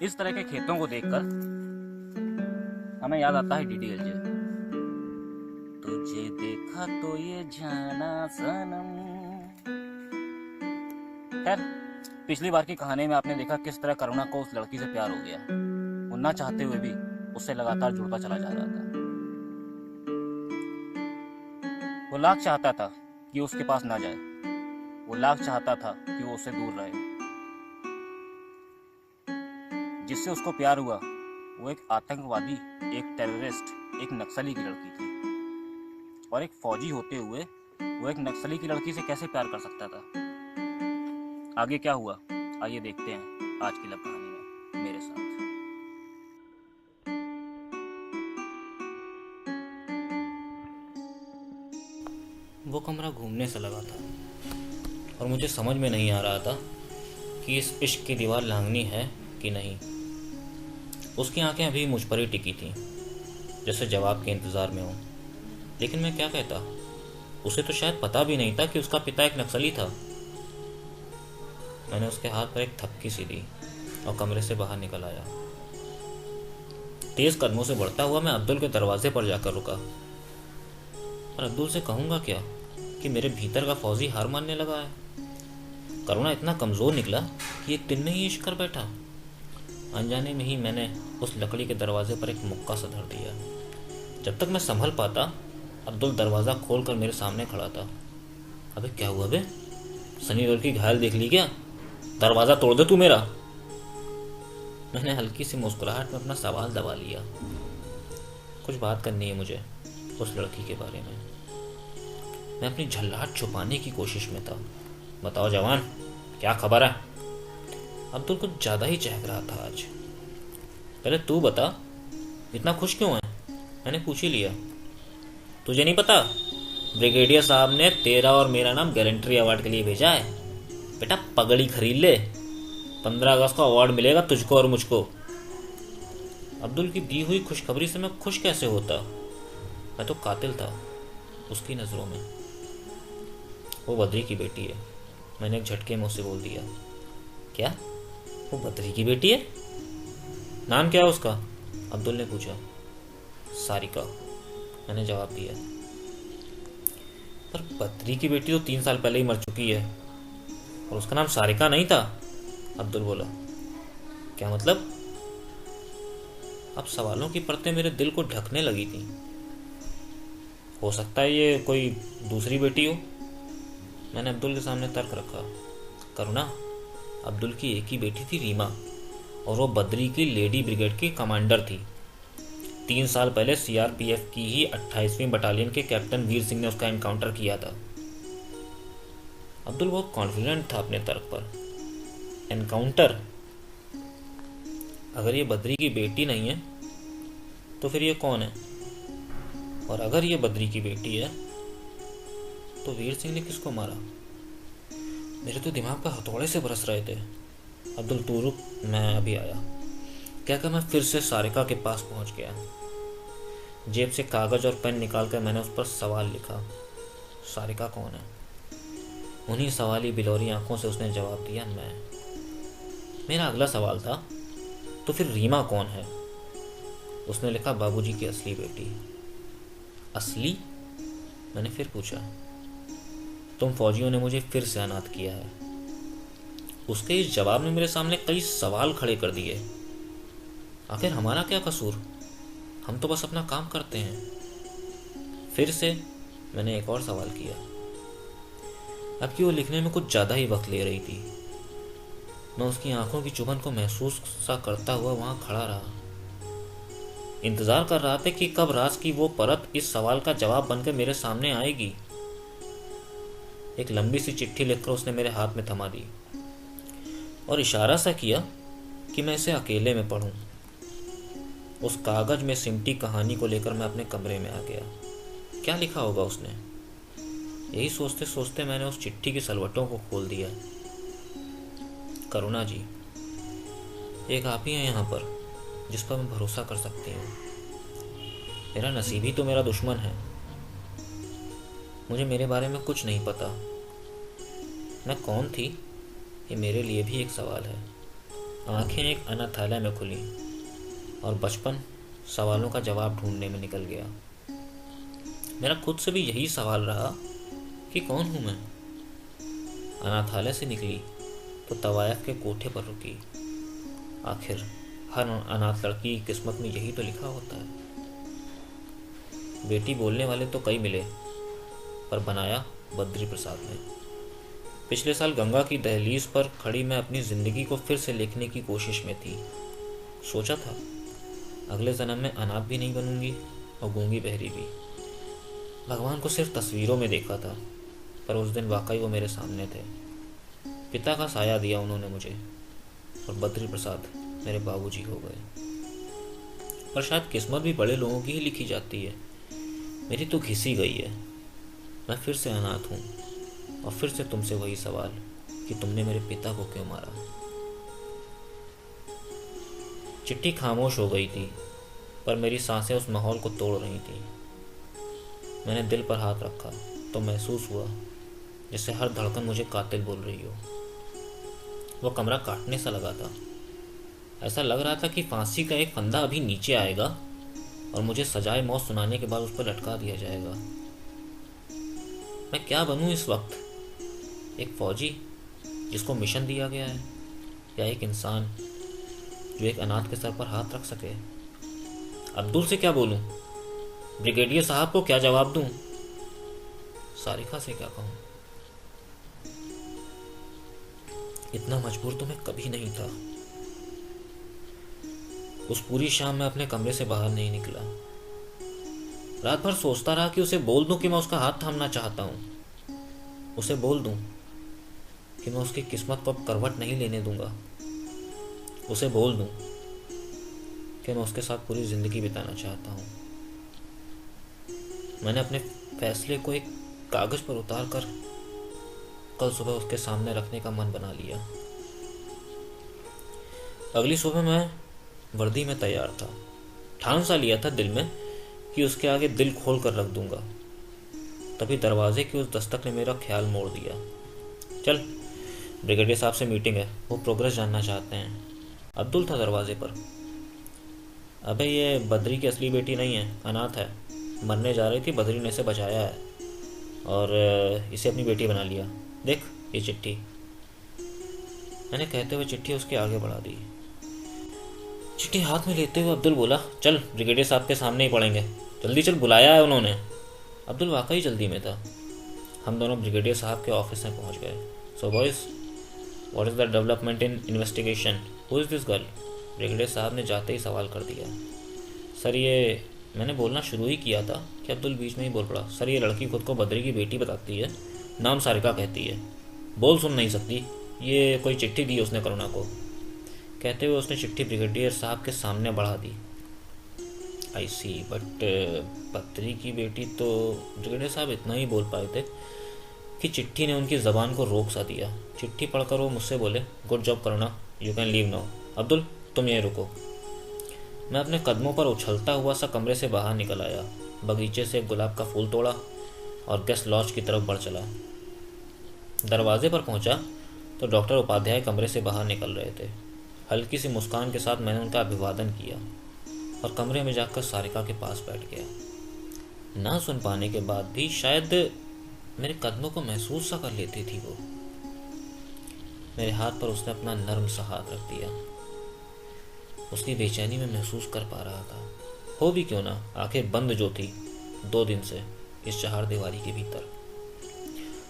इस तरह के खेतों को देखकर हमें याद आता है डीडीएलजे। तुझे देखा तो ये जाना सनम। खैर, पिछली बार की कहानी में आपने देखा किस तरह करुणा को उस लड़की से प्यार हो गया। वो ना चाहते हुए भी उससे लगातार जुड़ता चला जा रहा था। वो लाख चाहता था कि उसके पास ना जाए, वो लाख चाहता था कि वो उससे दूर रहे। जिससे उसको प्यार हुआ वो एक आतंकवादी, एक टेररिस्ट, एक नक्सली की लड़की थी। और एक फौजी होते हुए वो एक नक्सली की लड़की से कैसे प्यार कर सकता था? आगे क्या हुआ, आइए देखते हैं आज की लव कहानी में मेरे साथ। वो कमरा घूमने से लगा था और मुझे समझ में नहीं आ रहा था कि इस इश्क की दीवार लांघनी है कि नहीं। उसकी आंखें अभी मुझ पर ही टिकी थीं, जैसे जवाब के इंतज़ार में हूँ। लेकिन मैं क्या कहता? उसे तो शायद पता भी नहीं था कि उसका पिता एक नक्सली था। मैंने उसके हाथ पर एक थपकी सी दी और कमरे से बाहर निकल आया। तेज कदमों से बढ़ता हुआ मैं अब्दुल के दरवाजे पर जाकर रुका। पर अब्दुल से कहूँगा क्या कि मेरे भीतर का फौजी हार मानने लगा है? करुणा इतना कमज़ोर निकला कि एक दिन में ही इश्क कर बैठा। अनजाने में ही मैंने उस लकड़ी के दरवाजे पर एक मुक्का सा धर दिया। जब तक मैं संभल पाता, अब्दुल दरवाज़ा खोलकर मेरे सामने खड़ा था। अबे क्या हुआ बे? सनी देओल की घायल देख ली क्या? दरवाज़ा तोड़ दे तू मेरा। मैंने हल्की सी मुस्कुराहट में अपना सवाल दबा लिया। कुछ बात करनी है मुझे उस लड़की के बारे में। मैं अपनी झल्लाहट छुपाने की कोशिश में था। बताओ जवान, क्या खबर है? अब्दुल कुछ ज़्यादा ही चहक रहा था आज। पहले तू बता, इतना खुश क्यों है? मैंने पूछ ही लिया। तुझे नहीं पता, ब्रिगेडियर साहब ने तेरा और मेरा नाम गैलेंट्री अवार्ड के लिए भेजा है। बेटा पगड़ी खरीद ले, 15 अगस्त को अवार्ड मिलेगा तुझको और मुझको। अब्दुल की दी हुई खुशखबरी से मैं खुश कैसे होता? मैं तो कातिल था उसकी नज़रों में। वो बद्री की बेटी है, मैंने एक झटके में उसे बोल दिया। क्या? वो बद्री की बेटी है? नाम क्या है उसका? अब्दुल ने पूछा। सारिका, मैंने जवाब दिया। पर बद्री की बेटी तो 3 साल पहले ही मर चुकी है और उसका नाम सारिका नहीं था, अब्दुल बोला। क्या मतलब? अब सवालों की परतें मेरे दिल को ढकने लगी थी। हो सकता है ये कोई दूसरी बेटी हो, मैंने अब्दुल के सामने तर्क रखा। करुणा, अब्दुल की एक ही बेटी थी, रीमा, और वो बद्री की लेडी ब्रिगेड की कमांडर थी। 3 साल पहले सीआरपीएफ की ही 28वीं बटालियन के कैप्टन वीर सिंह ने उसका एनकाउंटर किया था। अब्दुल बहुत कॉन्फिडेंट था अपने तर्क पर। एनकाउंटर? अगर ये बद्री की बेटी नहीं है तो फिर ये कौन है? और अगर ये बद्री की बेटी है तो वीर सिंह ने किसको मारा? मेरे तो दिमाग पर हथौड़े से बरस रहे थे। अब्दुल तू रुक, मैं अभी आया, कहकर मैं फिर से सारिका के पास पहुंच गया। जेब से कागज और पेन निकालकर मैंने उस पर सवाल लिखा। सारिका कौन है? उन्हीं सवाली बिलौरी आंखों से उसने जवाब दिया, मैं। मेरा अगला सवाल था, तो फिर रीमा कौन है? उसने लिखा, बाबूजी की असली बेटी। असली? मैंने फिर पूछा। तुम फौजियों ने मुझे फिर से अनाथ किया है। उसके इस जवाब ने मेरे सामने कई सवाल खड़े कर दिए। आखिर हमारा क्या कसूर? हम तो बस अपना काम करते हैं। फिर से मैंने एक और सवाल किया। अब कि वो लिखने में कुछ ज़्यादा ही वक्त ले रही थी। मैं उसकी आंखों की चुभन को महसूस सा करता हुआ वहां खड़ा रहा। इंतजार कर रहा था कि कब राज की वो परत इस सवाल का जवाब बनकर मेरे सामने आएगी। एक लंबी सी चिट्ठी लिखकर उसने मेरे हाथ में थमा दी और इशारा सा किया कि मैं इसे अकेले में पढूं। उस कागज में सिमटी कहानी को लेकर मैं अपने कमरे में आ गया। क्या लिखा होगा उसने? यही सोचते सोचते मैंने उस चिट्ठी की सलवटों को खोल दिया। करुणा जी, एक आप ही हैं यहाँ पर जिस पर मैं भरोसा कर सकती हूँ। मेरा नसीब ही तो मेरा दुश्मन है। मुझे मेरे बारे में कुछ नहीं पता। मैं कौन थी, ये मेरे लिए भी एक सवाल है। आंखें एक अनाथालय में खुली और बचपन सवालों का जवाब ढूंढने में निकल गया। मेरा खुद से भी यही सवाल रहा कि कौन हूं मैं। अनाथालय से निकली तो तवायफ के कोठे पर रुकी। आखिर हर अनाथ लड़की की किस्मत में यही तो लिखा होता है। बेटी बोलने वाले तो कई मिले, पर बनाया बद्री प्रसाद ने। पिछले साल गंगा की दहलीज पर खड़ी मैं अपनी जिंदगी को फिर से लिखने की कोशिश में थी। सोचा था अगले जन्म में अनाथ भी नहीं बनूंगी और गूंगी बहरी भी। भगवान को सिर्फ तस्वीरों में देखा था, पर उस दिन वाकई वो मेरे सामने थे। पिता का साया दिया उन्होंने मुझे, और बद्री प्रसाद मेरे बाबूजी हो गए। पर शायद किस्मत भी बड़े लोगों की ही लिखी जाती है। मेरी तो घिसी गई है। मैं फिर से अनाथ हूँ, और फिर से तुमसे वही सवाल कि तुमने मेरे पिता को क्यों मारा। चिट्ठी खामोश हो गई थी, पर मेरी सांसें उस माहौल को तोड़ रही थी। मैंने दिल पर हाथ रखा तो महसूस हुआ जैसे हर धड़कन मुझे कातिल बोल रही हो। वो कमरा काटने सा लगा था। ऐसा लग रहा था कि फांसी का एक फंदा अभी नीचे आएगा और मुझे सजाए मौत सुनाने के बाद उस पर लटका दिया जाएगा। मैं क्या बनूं इस वक्त? एक फौजी जिसको मिशन दिया गया है, या एक इंसान जो एक अनाथ के सर पर हाथ रख सके? अब्दुल से क्या बोलूं? ब्रिगेडियर साहब को क्या जवाब दूं? सारिका से क्या कहूं? इतना मजबूर तो मैं कभी नहीं था। उस पूरी शाम मैं अपने कमरे से बाहर नहीं निकला। रात भर सोचता रहा कि उसे बोल दूं कि मैं उसका हाथ थामना चाहता हूं। उसे बोल दूं कि मैं उसकी किस्मत को अब करवट नहीं लेने दूंगा। उसे बोल दूं कि मैं उसके साथ पूरी जिंदगी बिताना चाहता हूं। मैंने अपने फैसले को एक कागज पर उतार कर कल सुबह उसके सामने रखने का मन बना लिया। अगली सुबह मैं वर्दी में तैयार था। ठान सा लिया था दिल में कि उसके आगे दिल खोल कर रख दूंगा। तभी दरवाजे की उस दस्तक ने मेरा ख्याल मोड़ दिया। चल, ब्रिगेडियर साहब से मीटिंग है, वो प्रोग्रेस जानना चाहते हैं। अब्दुल था दरवाजे पर। अबे ये बद्री की असली बेटी नहीं है, अनाथ है। मरने जा रही थी, बद्री ने इसे बचाया है और इसे अपनी बेटी बना लिया। देख ये चिट्ठी। मैंने कहते हुए चिट्ठी उसके आगे बढ़ा दी। चिट्ठी हाथ में लेते हुए अब्दुल बोला, चल ब्रिगेडियर साहब के सामने ही पढ़ेंगे, जल्दी चल, बुलाया है उन्होंने। अब्दुल वाकई जल्दी में था। हम दोनों ब्रिगेडियर साहब के ऑफिस में पहुंच गए। So boys, what is the development in investigation? Who is this girl? Brigadier साहब ने जाते ही सवाल कर दिया। सर ये, मैंने बोलना शुरू ही किया था कि अब्दुल बीच में ही बोल पड़ा। सर ये लड़की खुद को बद्री की बेटी बताती है, नाम सारिका कहती है, बोल सुन नहीं सकती। ये कोई चिट्ठी दी उसने करुणा को। कहते हुए उसने चिट्ठी ब्रिगेडियर साहब के सामने बढ़ा दी। आई सी, बट बद्री की बेटी तो ब्रिगेडियर साहब इतना ही बोल पाए थे कि चिट्ठी ने उनकी ज़बान को रोक सा दिया। चिट्ठी पढ़कर वो मुझसे बोले, good job Karuna, you can leave now. Abdul तुम यहीं रुको। मैं अपने कदमों पर उछलता हुआ सा कमरे से बाहर निकल आया, बगीचे से एक गुलाब का फूल तोड़ा और गेस्ट लॉज की तरफ बढ़ चला। दरवाजे पर पहुंचा तो डॉक्टर उपाध्याय कमरे से बाहर निकल रहे थे। हल्की सी मुस्कान के साथ मैंने उनका अभिवादन किया और कमरे में जाकर सारिका के पास बैठ गया। ना सुन पाने के बाद भी शायद मेरे कदमों को महसूस सा कर लेती थी वो। मेरे हाथ पर उसने अपना नर्म सा हाथ रख दिया। उसकी बेचैनी में महसूस कर पा रहा था। हो भी क्यों ना, आंखें बंद जो थी 2 दिन से इस चार दीवारी के भीतर।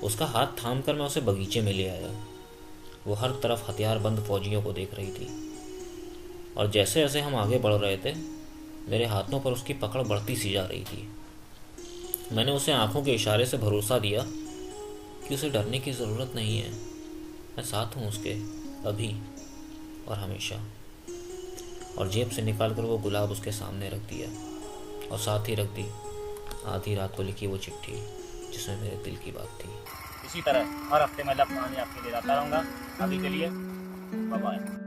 उसका हाथ थाम कर मैं उसे बगीचे में ले आया। वो हर तरफ हथियार बंद फौजियों को देख रही थी और जैसे जैसे हम आगे बढ़ रहे थे मेरे हाथों पर उसकी पकड़ बढ़ती सी जा रही थी। मैंने उसे आंखों के इशारे से भरोसा दिया कि उसे डरने की ज़रूरत नहीं है, मैं साथ हूँ उसके, अभी और हमेशा। और जेब से निकालकर वो गुलाब उसके सामने रख दिया और साथ ही रख दी आधी रात को लिखी वो चिट्ठी जिसमें मेरे दिल की बात थी। इसी तरह हर हफ्ते मैं लव कहानी आपके लिए लाता रहूँगा। अभी के लिए बाय बाय।